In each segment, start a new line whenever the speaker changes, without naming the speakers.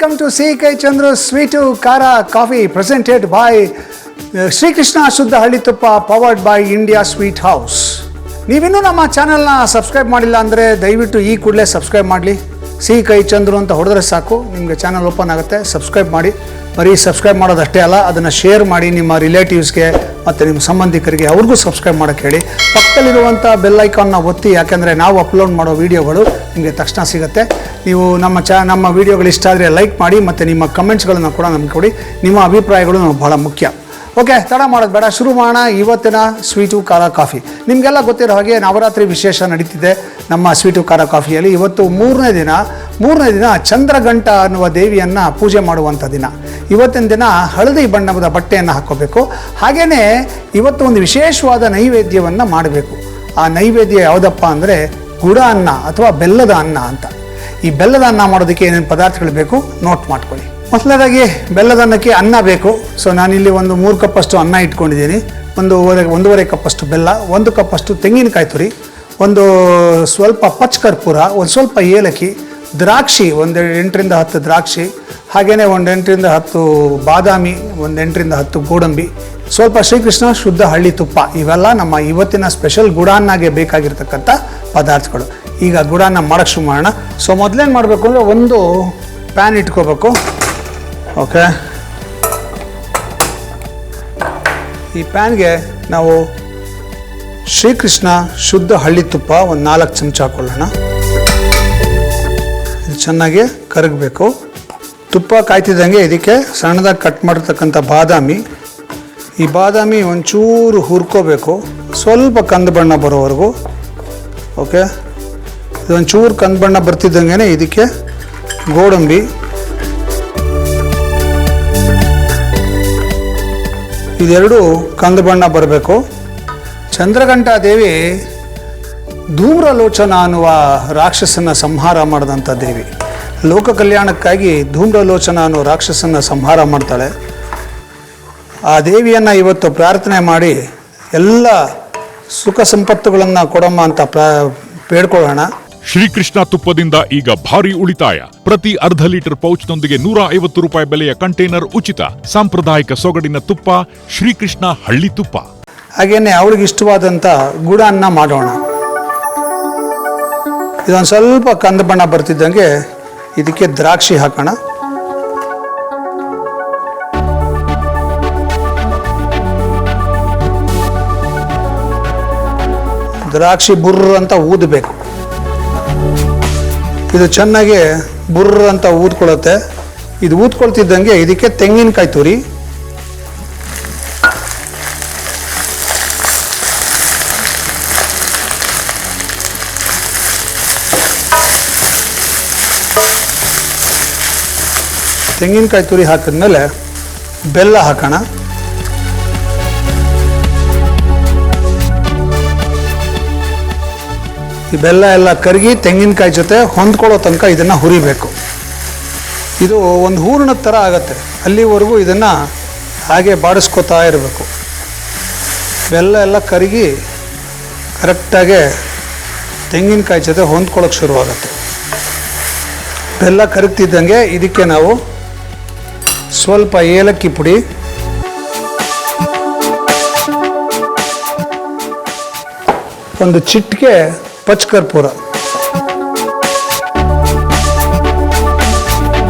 Welcome to C.K. Chandru Sweetu Kara Coffee presented by Sri Krishna Shuddha Halli Tuppa powered by India Sweet House. ನೀವಿನ್ನೂ ನಮ್ಮ ಚಾನಲ್ನ subscribe ಮಾಡಿಲ್ಲ ಅಂದರೆ ದಯವಿಟ್ಟು ಈ ಕೂಡಲೇ ಸಬ್ಸ್ಕ್ರೈಬ್ ಮಾಡಲಿ. C.K. Chandru ಅಂತ ಹೊಡೆದ್ರೆ ಸಾಕು, ನಿಮಗೆ ಚಾನಲ್ ಓಪನ್ ಆಗುತ್ತೆ. ಸಬ್ಸ್ಕ್ರೈಬ್ ಮಾಡಿ. ಬರೀ ಸಬ್ಸ್ಕ್ರೈಬ್ ಮಾಡೋದಷ್ಟೇ ಅಲ್ಲ, ಅದನ್ನು ಶೇರ್ ಮಾಡಿ ನಿಮ್ಮ ರಿಲೇಟಿವ್ಸ್ಗೆ ಮತ್ತು ನಿಮ್ಮ ಸಂಬಂಧಿಕರಿಗೆ ಅವ್ರಿಗೂ ಸಬ್ಸ್ಕ್ರೈಬ್ ಮಾಡೋಕ್ಕೆ ಹೇಳಿ. ಪಕ್ಕದಲ್ಲಿರುವಂಥ ಬೆಲ್ ಐಕಾನ್ನ ಒತ್ತಿ, ಯಾಕೆಂದರೆ ನಾವು ಅಪ್ಲೋಡ್ ಮಾಡೋ ವೀಡಿಯೋಗಳು ನಿಮಗೆ ತಕ್ಷಣ ಸಿಗುತ್ತೆ. ನೀವು ನಮ್ಮ ವೀಡಿಯೋಗಳು ಇಷ್ಟ ಆದರೆ ಲೈಕ್ ಮಾಡಿ ಮತ್ತು ನಿಮ್ಮ ಕಮೆಂಟ್ಸ್ಗಳನ್ನು ಕೂಡ ನಮ್ಗೆ ಕೊಡಿ. ನಿಮ್ಮ ಅಭಿಪ್ರಾಯಗಳು ನಮ್ಗೆ ಭಾಳ ಮುಖ್ಯ. ಓಕೆ, ತಡ ಮಾಡೋದು ಬೇಡ, ಶುರು ಮಾಡೋಣ ಇವತ್ತಿನ ಸ್ವೀಟು ಖಾರ ಕಾಫಿ. ನಿಮಗೆಲ್ಲ ಗೊತ್ತಿರೋ ಹಾಗೆ ನವರಾತ್ರಿ ವಿಶೇಷ ನಡೀತಿದೆ ನಮ್ಮ ಸ್ವೀಟು ಖಾರ ಕಾಫಿಯಲ್ಲಿ. ಇವತ್ತು ಮೂರನೇ ದಿನ ಚಂದ್ರಘಂಟ ಅನ್ನುವ ದೇವಿಯನ್ನು ಪೂಜೆ ಮಾಡುವಂಥ ದಿನ. ಇವತ್ತಿನ ದಿನ ಹಳದಿ ಬಣ್ಣದ ಬಟ್ಟೆಯನ್ನು ಹಾಕ್ಕೋಬೇಕು. ಹಾಗೆಯೇ ಇವತ್ತು ಒಂದು ವಿಶೇಷವಾದ ನೈವೇದ್ಯವನ್ನು ಮಾಡಬೇಕು. ಆ ನೈವೇದ್ಯ ಯಾವುದಪ್ಪ ಅಂದರೆ ಗುಡ ಅನ್ನ ಅಥವಾ ಬೆಲ್ಲದ ಅನ್ನ ಅಂತ. ಈ ಬೆಲ್ಲದ ಅನ್ನ ಮಾಡೋದಕ್ಕೆ ಏನೇನು ಪದಾರ್ಥಗಳು ಬೇಕು ನೋಟ್ ಮಾಡ್ಕೊಳ್ಳಿ. ಮೊದಲನೇದಾಗಿ ಬೆಲ್ಲದ ಅನ್ನಕ್ಕೆ ಅನ್ನ ಬೇಕು. ಸೊ ನಾನಿಲ್ಲಿ ಒಂದು 3 ಕಪ್ಪಷ್ಟು ಅನ್ನ ಇಟ್ಕೊಂಡಿದ್ದೀನಿ. ಒಂದೂವರೆ ಕಪ್ಪಷ್ಟು ಬೆಲ್ಲ, 1 ಕಪ್ಪಷ್ಟು ತೆಂಗಿನಕಾಯಿ ತುರಿ, ಒಂದು ಸ್ವಲ್ಪ ಪಚ್ಚ ಕರ್ಪೂರ, ಒಂದು ಸ್ವಲ್ಪ ಏಲಕ್ಕಿ, ದ್ರಾಕ್ಷಿ, ಒಂದು 8ರಿಂದ 10 ದ್ರಾಕ್ಷಿ, ಹಾಗೆಯೇ ಒಂದು 8ರಿಂದ 10 ಬಾದಾಮಿ, ಒಂದು 8ರಿಂದ 10 ಗೋಡಂಬಿ, ಸ್ವಲ್ಪ ಶ್ರೀಕೃಷ್ಣ ಶುದ್ಧ ಹಳ್ಳಿ ತುಪ್ಪ. ಇವೆಲ್ಲ ನಮ್ಮ ಇವತ್ತಿನ ಸ್ಪೆಷಲ್ ಗುಡಾನ್ನಾಗೆ ಬೇಕಾಗಿರ್ತಕ್ಕಂಥ ಪದಾರ್ಥಗಳು. ಈಗ ಗುಡಾನ್ನ ಮಾಡೋಕ್ಕೆ ಶುರು ಮಾಡೋಣ. ಸೊ ಮೊದಲೇನು ಮಾಡಬೇಕು ಅಂದರೆ ಒಂದು ಪ್ಯಾನ್ ಇಟ್ಕೋಬೇಕು. ಓಕೆ, ಈ ಪ್ಯಾನ್ಗೆ ನಾವು ಶ್ರೀಕೃಷ್ಣ ಶುದ್ಧ ಹಳ್ಳಿ ತುಪ್ಪ ಒಂದು 4 ಚಮಚ ಹಾಕೊಳ್ಳೋಣ. ಇದು ಚೆನ್ನಾಗಿ ಕರಗಬೇಕು. ತುಪ್ಪ ಕಾಯ್ತಿದ್ದಂಗೆ ಇದಕ್ಕೆ ಸಣ್ಣದಾಗಿ ಕಟ್ ಮಾಡಿರ್ತಕ್ಕಂಥ ಬಾದಾಮಿ, ಈ ಬಾದಾಮಿ ಒಂಚೂರು ಹುರ್ಕೋಬೇಕು, ಸ್ವಲ್ಪ ಕಂದು ಬಣ್ಣ ಬರೋವರೆಗೂ. ಓಕೆ, ಇದೊಂಚೂರು ಕಂದು ಬಣ್ಣ ಬರ್ತಿದ್ದಂಗೆ ಇದಕ್ಕೆ ಗೋಡಂಬಿ, ಇದೆರಡು ಕಂದು ಬಣ್ಣ ಬರಬೇಕು. ಚಂದ್ರಘಂಟ ದೇವಿ ಧೂಮ್ರಲೋಚನ ಅನ್ನುವ ರಾಕ್ಷಸನ ಸಂಹಾರ ಮಾಡಿದಂಥ ದೇವಿ. ಲೋಕ ಕಲ್ಯಾಣಕ್ಕಾಗಿ ಧೂಮ್ರಲೋಚನ ಅನ್ನೋ ರಾಕ್ಷಸನ ಸಂಹಾರ ಮಾಡ್ತಾಳೆ. ಆ ದೇವಿಯನ್ನು ಇವತ್ತು ಪ್ರಾರ್ಥನೆ ಮಾಡಿ ಎಲ್ಲ ಸುಖ ಸಂಪತ್ತುಗಳನ್ನು ಕೊಡಮ್ಮ ಅಂತ ಬೇಡ್ಕೊಳ್ಳೋಣ.
ಶ್ರೀಕೃಷ್ಣ ತುಪ್ಪದಿಂದ ಈಗ ಭಾರಿ ಉಳಿತಾಯ. ಪ್ರತಿ ಅರ್ಧ ಲೀಟರ್ ಪೌಚ್ನೊಂದಿಗೆ 150 ರೂಪಾಯಿ ಬೆಲೆಯ ಕಂಟೈನರ್ ಉಚಿತ. ಸಾಂಪ್ರದಾಯಿಕ ಸೊಗಡಿನ ತುಪ್ಪ ಶ್ರೀಕೃಷ್ಣ ಹಳ್ಳಿ ತುಪ್ಪ.
ಹಾಗೇನೆ ಅವಳಿಗೆ ಇಷ್ಟವಾದಂಥ ಗುಡಾನ್ನ ಮಾಡೋಣ. ಇದೊಂದು ಸ್ವಲ್ಪ ಕಂದು ಬಣ್ಣ ಬರ್ತಿದ್ದಂಗೆ ಇದಕ್ಕೆ ದ್ರಾಕ್ಷಿ ಹಾಕೋಣ. ದ್ರಾಕ್ಷಿ ಬುರ್ರ ಅಂತ ಊದಬೇಕು. ಇದು ಚೆನ್ನಾಗಿ ಬುರ್ರ ಅಂತ ಊದ್ಕೊಳ್ಳುತ್ತೆ. ಇದು ಊದ್ಕೊಳ್ತಿದ್ದಂಗೆ ಇದಕ್ಕೆ ತೆಂಗಿನಕಾಯಿ ತುರಿ, ತೆಂಗಿನಕಾಯಿ ತುರಿ ಹಾಕಿದ್ಮೇಲೆ ಬೆಲ್ಲ ಹಾಕೋಣ. ಈ ಬೆಲ್ಲ ಎಲ್ಲ ಕರಗಿ ತೆಂಗಿನಕಾಯಿ ಜೊತೆ ಹೊಂದ್ಕೊಳ್ಳೋ ತನಕ ಇದನ್ನು ಹುರಿಬೇಕು. ಇದು ಒಂದು ಹೂರ್ಣದ ಥರ ಆಗುತ್ತೆ. ಅಲ್ಲಿವರೆಗೂ ಇದನ್ನು ಹಾಗೆ ಬಾಡಿಸ್ಕೊತಾ ಇರಬೇಕು. ಬೆಲ್ಲ ಎಲ್ಲ ಕರಗಿ ಕರೆಕ್ಟಾಗಿ ತೆಂಗಿನಕಾಯಿ ಜೊತೆ ಹೊಂದ್ಕೊಳ್ಳೋಕೆ ಶುರುವಾಗುತ್ತೆ. ಬೆಲ್ಲ ಕರಗ್ತಿದ್ದಂಗೆ ಇದಕ್ಕೆ ನಾವು ಸ್ವಲ್ಪ ಏಲಕ್ಕಿ ಪುಡಿ, ಒಂದು ಚಿಟಿಕೆ ಪಚ್ಚ ಕರ್ಪೂರ,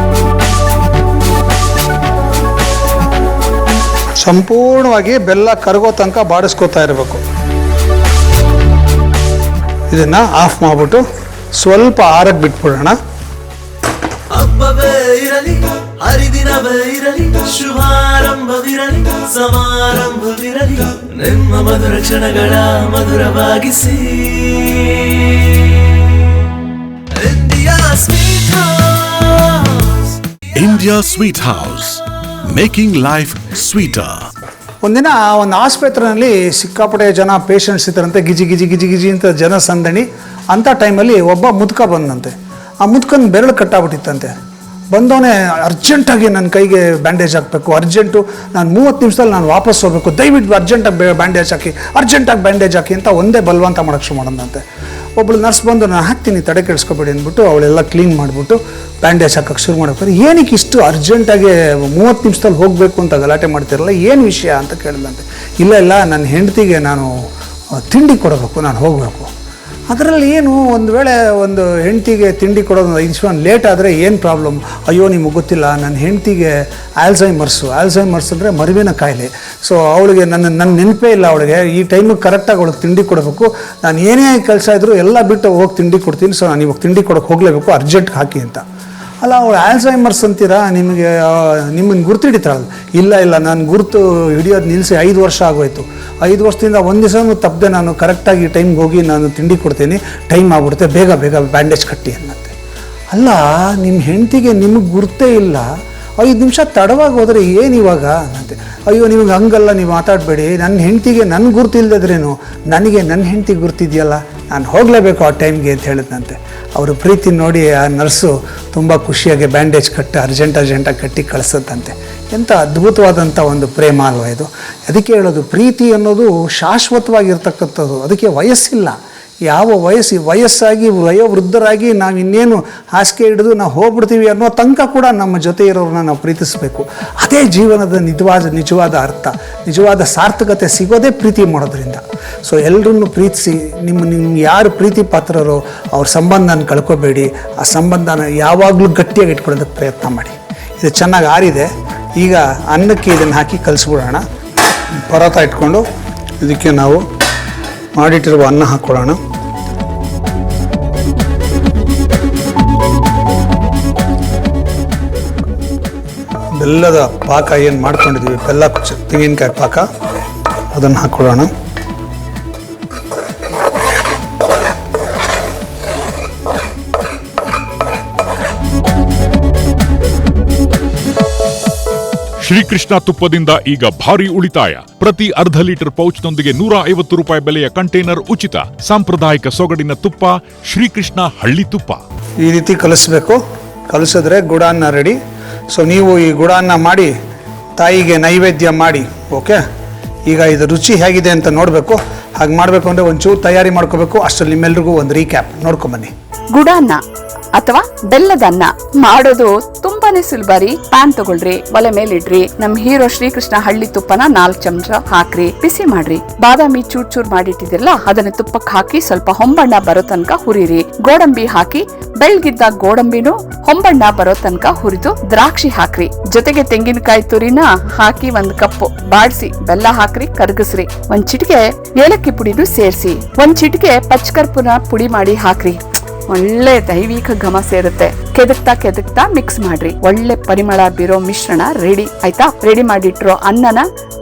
ಸಂಪೂರ್ಣವಾಗಿ ಬೆಲ್ಲ ಕರಗೋ ತನಕ ಬಾಡಿಸ್ಕೋತಾ ಇರಬೇಕು. ಇದನ್ನ ಆಫ್ ಮಾಡಿಬಿಟ್ಟು ಸ್ವಲ್ಪ ಆರಕ್ಕೆ ಬಿಟ್ಬಿಡೋಣ.
ಹಬ್ಬವೇ ಇರಲಿ, ಹರಿದಿನವೇ ಇರಲಿ, ಶುಭಾರಂಭವಿರಲಿ, ಸಮಾರಂಭವಿರಲಿ, ನಿಮ್ಮ ಮಧುರ ಕ್ಷಣಗಳ ಮಧುರವಾಗಿಸಿ.
India Sweet House, making life sweeter.
ಒಂದಿನ ಒಂದು ಆಸ್ಪತ್ರೆಯಲ್ಲಿ ಸಿಕ್ಕಾಪಟ್ಟೆ ಜನ ಪೇಷಂಟ್ಸ್ ಇದ್ದಾರಂತೆ. ಗಿಜಿ ಗಿಜಿ ಗಿಜಿ ಗಿಜಿ ಅಂತ ಜನ ಸಂದಣಿ. ಅಂಥ ಟೈಮಲ್ಲಿ ಒಬ್ಬ ಮುದುಕ ಬಂದಂತೆ. ಆ ಮುದುಕನ ಬೆರಳು ಕಟ್ಟಾಗ್ಬಿಟ್ಟಿತ್ತಂತೆ. ಬಂದವನೇ ಅರ್ಜೆಂಟಾಗಿ ನನ್ನ ಕೈಗೆ ಬ್ಯಾಂಡೇಜ್ ಹಾಕಬೇಕು, ಅರ್ಜೆಂಟು, ನಾನು 30 ನಿಮಿಷದಲ್ಲಿ ನಾನು ವಾಪಸ್ ಹೋಗಬೇಕು, ದಯವಿಟ್ಟು ಅರ್ಜೆಂಟಾಗಿ ಬ್ಯಾಂಡೇಜ್ ಹಾಕಿ ಅಂತ ಒಂದೇ ಬಲವಂತ ಮಾಡೋಕ್ಕೆ ಶುರು ಮಾಡೋದಂತೆ. ಒಬ್ಬಳು ನರ್ಸ್ ಬಂದು ನಾನು ಹಾಕ್ತೀನಿ ತಡೆ ಕೆಡಿಸ್ಕೊಬೇಡಿ ಅಂದ್ಬಿಟ್ಟು ಅವಳೆಲ್ಲ ಕ್ಲೀನ್ ಮಾಡಿಬಿಟ್ಟು ಬ್ಯಾಂಡೇಜ್ ಹಾಕೋಕ್ಕೆ ಶುರು ಮಾಡ್ತಾರೆ. ಏನಕ್ಕೆ ಇಷ್ಟು ಅರ್ಜೆಂಟಾಗಿ 30 ನಿಮಿಷದಲ್ಲಿ ಹೋಗಬೇಕು ಅಂತ ಗಲಾಟೆ ಮಾಡ್ತಿರಲ್ಲ, ಏನು ವಿಷಯ ಅಂತ ಕೇಳಿದಂತೆ. ಇಲ್ಲ ನನ್ನ ಹೆಂಡತಿಗೆ ನಾನು ತಿಂಡಿ ಕೊಡಬೇಕು, ನಾನು ಹೋಗಬೇಕು. ಅದರಲ್ಲಿ ಏನು, ಒಂದು ವೇಳೆ ಒಂದು ಹೆಂಡ್ತಿಗೆ ತಿಂಡಿ ಕೊಡೋದು 5 ನಿಮಿಷ ಲೇಟ್ ಆದರೆ ಏನು ಪ್ರಾಬ್ಲಮ್? ಅಯ್ಯೋ ನಿಮಗೆ ಗೊತ್ತಿಲ್ಲ, ನನ್ನ ಹೆಂಡ್ತಿಗೆ ಆಲ್ಝೈಮರ್ಸ್ ಅಂದರೆ ಮರುವಿನ ಕಾಯಿಲೆ. ಸೊ ಅವಳಿಗೆ ನನ್ನ ನೆನಪೇ ಇಲ್ಲ, ಅವಳಿಗೆ ಈ ಟೈಮಿಗೆ ಕರೆಕ್ಟಾಗಿ ಅವಳಿಗೆ ತಿಂಡಿ ಕೊಡಬೇಕು. ನಾನು ಏನೇ ಕೆಲಸ ಇದ್ದರೂ ಎಲ್ಲ ಬಿಟ್ಟು ಹೋಗಿ ತಿಂಡಿ ಕೊಡ್ತೀನಿ. ಸೊ ನಾನು ಇವಾಗ ತಿಂಡಿ ಕೊಡೋಕೆ ಹೋಗಲೇಬೇಕು, ಅರ್ಜೆಂಟ್ಗೆ ಹಾಕಿ ಅಂತ. ಅಲ್ಲ, ಅವಳು ಆಲ್ಝೈಮರ್ಸ್ ಅಂತೀರಾ, ನಿಮ್ಮನ್ನು ಗುರ್ತು ಹಿಡಿತಾಳಲ್ಲ. ಇಲ್ಲ ನಾನು ಗುರ್ತು ಹಿಡಿಯೋದು ನಿಲ್ಲಿಸಿ 5 ವರ್ಷ ಆಗೋಯ್ತು. 5 ವರ್ಷದಿಂದ ಒಂದು ದಿವಸನೂ ತಪ್ಪದೆ ನಾನು ಕರೆಕ್ಟಾಗಿ ಟೈಮ್ಗೆ ಹೋಗಿ ನಾನು ತಿಂಡಿ ಕೊಡ್ತೀನಿ, ಟೈಮ್ ಆಗ್ಬಿಡುತ್ತೆ, ಬೇಗ ಬ್ಯಾಂಡೇಜ್ ಕಟ್ಟಿ ಅನ್ನತ್ತೆ. ಅಲ್ಲ, ನಿಮ್ಮ ಹೆಂಡತಿಗೆ ನಿಮಗೆ ಗುರ್ತೇ ಇಲ್ಲ, 5 ನಿಮಿಷ ತಡವಾಗಿ ಹೋದರೆ ಏನು ಇವಾಗ ಅನ್ನಂತೆ. ಅಯ್ಯೋ ನಿಮಗೆ ಹಂಗಲ್ಲ, ನೀವು ಮಾತಾಡಬೇಡಿ, ನನ್ನ ಹೆಂಡ್ತಿಗೆ ನನ್ನ ಗುರ್ತಿಲ್ದಿದ್ರೇನು, ನನಗೆ ನನ್ನ ಹೆಂಡ್ತಿ ಗುರ್ತಿದೆಯಲ್ಲ, ನಾನು ಹೋಗಲೇಬೇಕು ಆ ಟೈಮ್ಗೆ ಅಂತ ಹೇಳಿದ್ನಂತೆ. ಅವರು ಪ್ರೀತಿ ನೋಡಿ ಆ ನರ್ಸು ತುಂಬ ಖುಷಿಯಾಗಿ ಬ್ಯಾಂಡೇಜ್ ಕಟ್ಟಿ ಅರ್ಜೆಂಟಾಗಿ ಕಟ್ಟಿ ಕಳಿಸುತ್ತಂತೆ. ಎಂಥ ಅದ್ಭುತವಾದಂಥ ಒಂದು ಪ್ರೇಮ ಅಲ್ವ ಇದು. ಅದಕ್ಕೆ ಹೇಳೋದು, ಪ್ರೀತಿ ಅನ್ನೋದು ಶಾಶ್ವತವಾಗಿರ್ತಕ್ಕಂಥದ್ದು, ಅದಕ್ಕೆ ವಯಸ್ಸಿಲ್ಲ. ಯಾವ ವಯಸ್ಸಾಗಿ ವಯೋವೃದ್ಧರಾಗಿ ನಾವು ಇನ್ನೇನು ಹಾಸಿಗೆ ಹಿಡಿದು ನಾವು ಹೋಗ್ಬಿಡ್ತೀವಿ ಅನ್ನೋ ತನಕ ಕೂಡ ನಮ್ಮ ಜೊತೆ ಇರೋರನ್ನ ನಾವು ಪ್ರೀತಿಸಬೇಕು. ಅದೇ ಜೀವನದ ನಿಜವಾದ ಅರ್ಥ, ನಿಜವಾದ ಸಾರ್ಥಕತೆ ಸಿಗೋದೇ ಪ್ರೀತಿ ಮಾಡೋದ್ರಿಂದ. ಸೊ ಎಲ್ಲರನ್ನು ಪ್ರೀತಿಸಿ, ನಿಮ್ಗೆ ಯಾರು ಪ್ರೀತಿ ಪಾತ್ರರೋ ಅವ್ರ ಸಂಬಂಧನ ಕಳ್ಕೊಬೇಡಿ. ಆ ಸಂಬಂಧನ ಯಾವಾಗಲೂ ಗಟ್ಟಿಯಾಗಿ ಇಟ್ಕೊಳ್ಳೋದಕ್ಕೆ ಪ್ರಯತ್ನ ಮಾಡಿ. ಇದು ಚೆನ್ನಾಗಿ ಆರಿದೆ. ಈಗ ಅನ್ನಕ್ಕೆ ಇದನ್ನು ಹಾಕಿ ಕಲಿಸ್ಬಿಡೋಣ. ಪರೋಟ ಇಟ್ಕೊಂಡು ಇದಕ್ಕೆ ನಾವು ಮಾಡಿಟ್ಟಿರುವ ಅನ್ನ ಹಾಕ್ಕೊಳ್ಳೋಣ. ಬೆಲ್ಲದ ಪಾಕ ಏನು ಮಾಡ್ಕೊಂಡಿದ್ದೀವಿ, ಬೆಲ್ಲ ತೆಂಗಿನಕಾಯಿ ಪಾಕ, ಅದನ್ನು ಹಾಕ್ಕೊಳ್ಳೋಣ.
ಶ್ರೀಕೃಷ್ಣ ತುಪ್ಪದಿಂದ ಈಗ ಭಾರಿ ಉಳಿತಾಯ. ಪ್ರತಿ ಅರ್ಧ ಲೀಟರ್ ಪೌಚ್ನೊಂದಿಗೆ 150 ರೂಪಾಯಿ ಬೆಲೆಯ ಕಂಟೈನರ್ ಉಚಿತ. ಸಾಂಪ್ರದಾಯಿಕ ಸೊಗಡಿನ ತುಪ್ಪ ಶ್ರೀಕೃಷ್ಣ ಹಳ್ಳಿ ತುಪ್ಪ.
ಈ ರೀತಿ ಕಲಿಸ್ಬೇಕು. ಕಲಿಸಿದ್ರೆ ಗುಡಾನ್ನ ರೆಡಿ. ಸೊ ನೀವು ಈ ಗುಡಾನ್ನ ಮಾಡಿ ತಾಯಿಗೆ ನೈವೇದ್ಯ ಮಾಡಿ. ಓಕೆ, ಈಗ ಇದು ರುಚಿ ಹೇಗಿದೆ ಅಂತ ನೋಡಬೇಕು. ಹಾಗೆ ಮಾಡಬೇಕು ಅಂದರೆ ಒಂಚೂರು ತಯಾರಿ ಮಾಡ್ಕೋಬೇಕು. ಅಷ್ಟರಲ್ಲಿ ನಿಮ್ಮೆಲ್ರಿಗೂ ಒಂದು ರೀಕ್ಯಾಪ್ ನೋಡ್ಕೊಂಬನ್ನಿ.
ಗುಡಾನ್ನ ಅಥವಾ ಬೆಲ್ಲದ ಅನ್ನ ಮಾಡೋದು ತುಂಬಾನೇ ಸುಲಭ ರೀ. ಪ್ಯಾನ್ ತಗೊಳ್ರಿ, ಒಲೆ ಮೇಲಿಡ್ರಿ, ನಮ್ ಹೀರೋ ಶ್ರೀಕೃಷ್ಣ ಹಳ್ಳಿ ತುಪ್ಪನ 4 ಚಮಚ ಹಾಕ್ರಿ, ಬಿಸಿ ಮಾಡ್ರಿ. ಬಾದಾಮಿ ಚೂರ್ ಮಾಡಿಟ್ಟಿದಿರಲ್ಲ, ಅದನ್ನ ತುಪ್ಪಕ್ಕೆ ಹಾಕಿ ಸ್ವಲ್ಪ ಹೊಂಬಣ್ಣ ಬರೋ ತನಕ ಹುರಿರಿ. ಗೋಡಂಬಿ ಹಾಕಿ, ಬೆಳ್ಗಿದ್ದ ಗೋಡಂಬಿನೂ ಹೊಂಬಣ್ಣ ಬರೋ ತನಕ ಹುರಿದು ದ್ರಾಕ್ಷಿ ಹಾಕ್ರಿ. ಜೊತೆಗೆ ತೆಂಗಿನಕಾಯಿ ತುರಿನ ಹಾಕಿ 1 ಕಪ್ ಬಾಡಿಸಿ ಬೆಲ್ಲ ಹಾಕ್ರಿ, ಕರಗಿಸ್ರಿ. 1 ಚಿಟಿಕೆ ಏಲಕ್ಕಿ ಪುಡಿನೂ ಸೇರಿಸಿ, 1 ಚಿಟಿಕೆ ಪಚ್ಚಕರ್ಪೂರ ಪುಡಿ ಮಾಡಿ ಹಾಕ್ರಿ. ಒಳ್ಳೆ ದೈವಿಕ ಘಮ ಸೇರುತ್ತೆ. ಕೆದಕ್ತಾ ಮಿಕ್ಸ್ ಮಾಡ್ರಿ. ಒಳ್ಳೆ ಪರಿಮಳ ಬೀರೋ ಮಿಶ್ರಣ ರೆಡಿ ಆಯ್ತಾ. ರೆಡಿ ಮಾಡಿಟ್ರೋ ಅನ್ನನ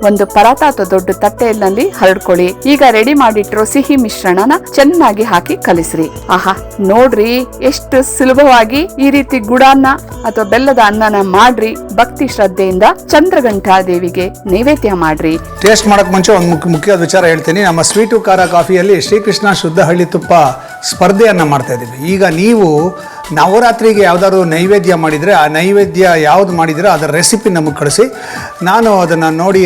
ಒಂದು ಪರಾತ ಅಥವಾ ದೊಡ್ಡ ತಟ್ಟೆಯಲ್ಲಿ ಹರಡ್ಕೊಳ್ಳಿ. ಈಗ ರೆಡಿ ಮಾಡಿಟ್ರೋ ಸಿಹಿ ಮಿಶ್ರಣನ ಚೆನ್ನಾಗಿ ಹಾಕಿ ಕಲಿಸ್ರಿ. ಆಹಾ, ನೋಡ್ರಿ ಎಷ್ಟು ಸುಲಭವಾಗಿ ಈ ರೀತಿ ಗುಡಾನ್ನ ಅಥವಾ ಬೆಲ್ಲದ ಅನ್ನನ ಮಾಡ್ರಿ. ಭಕ್ತಿ ಶ್ರದ್ಧೆಯಿಂದ ಚಂದ್ರಘಂಟಾ ದೇವಿಗೆ ನೈವೇದ್ಯ ಮಾಡ್ರಿ.
ಟೇಸ್ಟ್ ಮಾಡಕ್ ಮುಂಚೆ ಒಂದು ಮುಖ್ಯವಾದ ವಿಚಾರ ಹೇಳ್ತೀನಿ. ನಮ್ಮ ಸ್ವೀಟು ಖಾರ ಕಾಫಿಯಲ್ಲಿ ಶ್ರೀಕೃಷ್ಣ ಶುದ್ಧ ಹಳ್ಳಿ ತುಪ್ಪ ಸ್ಪರ್ಧೆಯನ್ನು ಮಾಡ್ತಾ ಇದ್ದೀವಿ. ಈಗ ನೀವು ನವರಾತ್ರಿಗೆ ಯಾವ್ದಾದ್ರು ನೈವೇದ್ಯ ಮಾಡಿದರೆ, ಆ ನೈವೇದ್ಯ ಯಾವ್ದು ಮಾಡಿದರೆ ಅದರ ರೆಸಿಪಿ ನಮಗೆ ಕಳಿಸಿ. ನಾನು ಅದನ್ನು ನೋಡಿ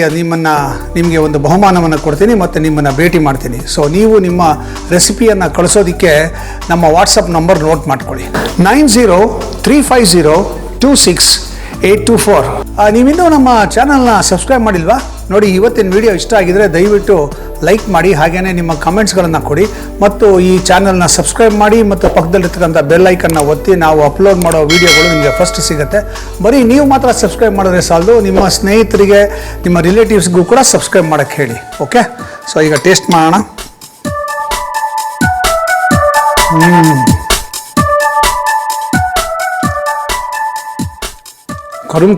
ನಿಮಗೆ ಒಂದು ಬಹುಮಾನವನ್ನು ಕೊಡ್ತೀನಿ ಮತ್ತು ನಿಮ್ಮನ್ನು ಭೇಟಿ ಮಾಡ್ತೀನಿ. ಸೊ ನೀವು ನಿಮ್ಮ ರೆಸಿಪಿಯನ್ನು ಕಳಿಸೋದಕ್ಕೆ ನಮ್ಮ ವಾಟ್ಸಪ್ ನಂಬರ್ ನೋಟ್ ಮಾಡ್ಕೊಳ್ಳಿ. 9035026824. ನೀವಿನ್ನೂ ನಮ್ಮ ಚಾನಲ್ನ ಸಬ್ಸ್ಕ್ರೈಬ್ ಮಾಡಿಲ್ವಾ? ನೋಡಿ, ಇವತ್ತಿನ ವಿಡಿಯೋ ಇಷ್ಟ ಆಗಿದ್ರೆ ದಯವಿಟ್ಟು ಲೈಕ್ ಮಾಡಿ, ಹಾಗೆಯೇ ನಿಮ್ಮ ಕಮೆಂಟ್ಸ್ಗಳನ್ನು ಕೊಡಿ ಮತ್ತು ಈ ಚಾನಲ್ನ ಸಬ್ಸ್ಕ್ರೈಬ್ ಮಾಡಿ ಮತ್ತು ಪಕ್ಕದಲ್ಲಿರ್ತಕ್ಕಂಥ ಬೆಲ್ ಐಕನ್ನ ಒತ್ತಿ. ನಾವು ಅಪ್ಲೋಡ್ ಮಾಡೋ ವಿಡಿಯೋಗಳು ನಿಮಗೆ ಫಸ್ಟ್ ಸಿಗುತ್ತೆ. ಬರೀ ನೀವು ಮಾತ್ರ ಸಬ್ಸ್ಕ್ರೈಬ್ ಮಾಡಿದ್ರೆ ಸಾಲದು, ನಿಮ್ಮ ಸ್ನೇಹಿತರಿಗೆ, ನಿಮ್ಮ ರಿಲೇಟಿವ್ಸ್ಗೂ ಕೂಡ ಸಬ್ಸ್ಕ್ರೈಬ್ ಮಾಡೋಕ್ಕೆ ಹೇಳಿ. ಓಕೆ, ಸೊ ಈಗ ಟೇಸ್ಟ್ ಮಾಡೋಣ.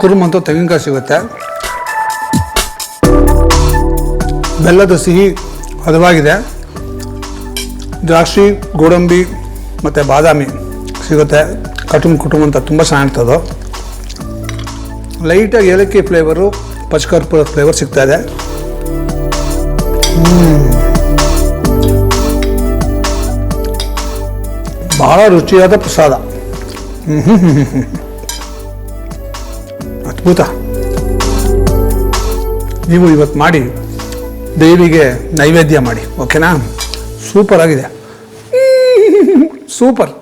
ಕುರುಮ್ ಅಂತ ತೆಂಗಿನಕಾಯಿ ಸಿಗುತ್ತೆ. ಬೆಲ್ಲದ ಸಿಹಿ ಹದವಾಗಿದೆ. ದ್ರಾಕ್ಷಿ, ಗೋಡಂಬಿ ಮತ್ತು ಬಾದಾಮಿ ಸಿಗುತ್ತೆ. ಕುಟುಂಬ ಅಂತ ತುಂಬ ಚೆನ್ನಾಗಿರ್ತದೆ. ಲೈಟಾಗಿ ಏಲಕ್ಕಿ ಫ್ಲೇವರು, ಪಚ್ಚಕರ್ಪೂರ ಫ್ಲೇವರ್ ಸಿಗ್ತಾ ಇದೆ. ಬಹಳ ರುಚಿಯಾದ ಪ್ರಸಾದ. ಅದ್ಭುತ. ನೀವು ಇವತ್ತು ಮಾಡಿ ದೇವಿಗೆ ನೈವೇದ್ಯ ಮಾಡಿ. ಓಕೆನಾ? ಸೂಪರ್ ಆಗಿದೆ. ಸೂಪರ್.